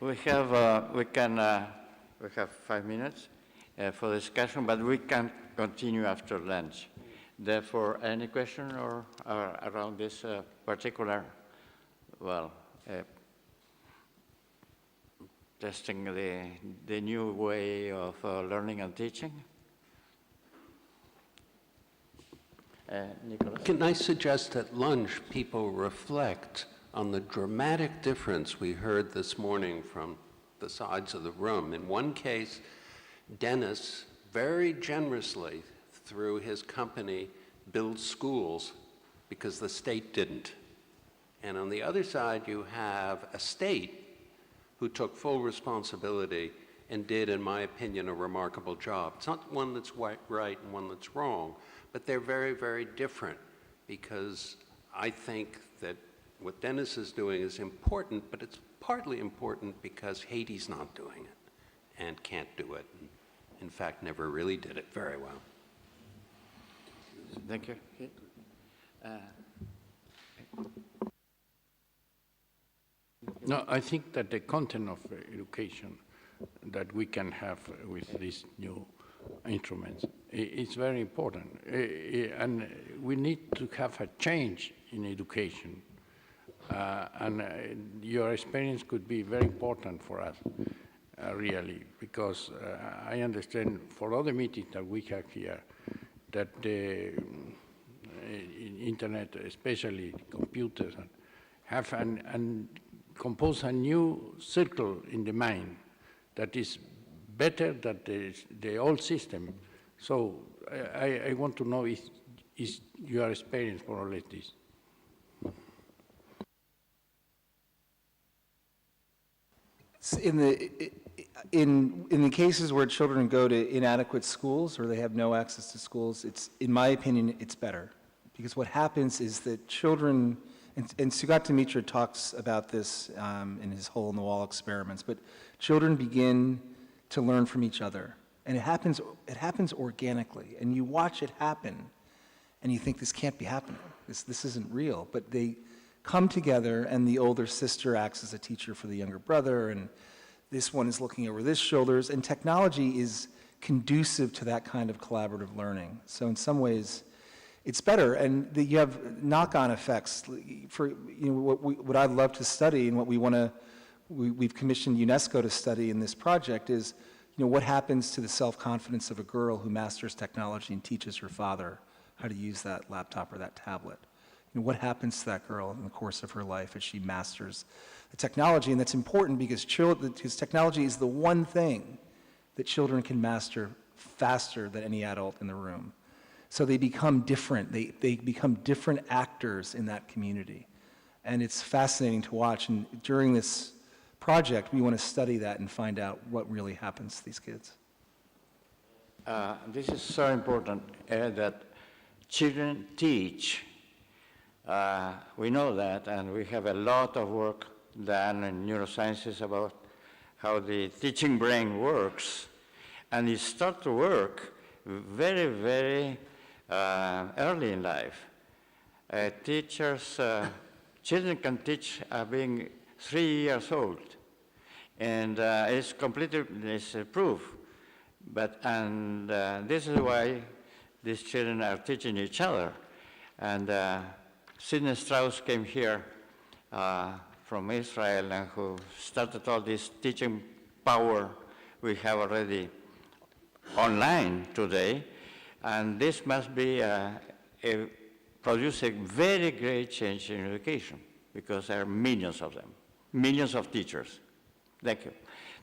We have 5 minutes for discussion, but we can continue after lunch. Therefore, any question or around this particular, testing the new way of learning and teaching? Nicholas? Can I suggest at lunch people reflect on the dramatic difference we heard this morning from the sides of the room? In one case, Dennis very generously, through his company, builds schools because the state didn't. And on the other side, you have a state who took full responsibility and did, in my opinion, a remarkable job. It's not one that's right and one that's wrong, but they're very, very different, because I think that what Dennis is doing is important, but it's partly important because Haiti's not doing it and can't do it. And in fact, never really did it very well. Thank you. No, I think that the content of education that we can have with these new instruments is very important. And we need to have a change in education. Your experience could be very important for us, really, because I understand for all the meetings that we have here, that the internet, especially computers, have compose a new circle in the mind that is better than the old system. So I want to know is your experience more or less this? In the cases where children go to inadequate schools or they have no access to schools, in my opinion, it's better. Because what happens is that children, and Sugat Dimitra talks about this in his hole-in-the-wall experiments, but children begin to learn from each other. And it happens organically. And you watch it happen, and you think, this can't be happening. This isn't real. But they come together, and the older sister acts as a teacher for the younger brother, and this one is looking over this shoulders, and technology is conducive to that kind of collaborative learning. So in some ways, it's better, and you have knock-on effects. For what I'd love to study, and what we've commissioned UNESCO to study in this project is, what happens to the self-confidence of a girl who masters technology and teaches her father how to use that laptop or that tablet. What happens to that girl in the course of her life as she masters the technology? And that's important because technology is the one thing that children can master faster than any adult in the room. So they become different. They become different actors in that community. And it's fascinating to watch. And during this project, we want to study that and find out what really happens to these kids. This is so important that children teach. We know that, and we have a lot of work done in neurosciences about how the teaching brain works. And it starts to work very, very early in life. Children can teach being 3 years old, and it's proof. This is why these children are teaching each other. And Sidney Strauss came here from Israel, and who started all this teaching power we have already online today. And this must be produce a very great change in education, because there are millions of them, millions of teachers. Thank you.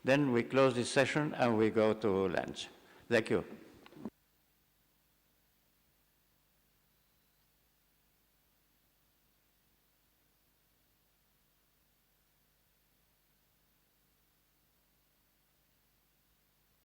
Then we close this session and we go to lunch. Thank you.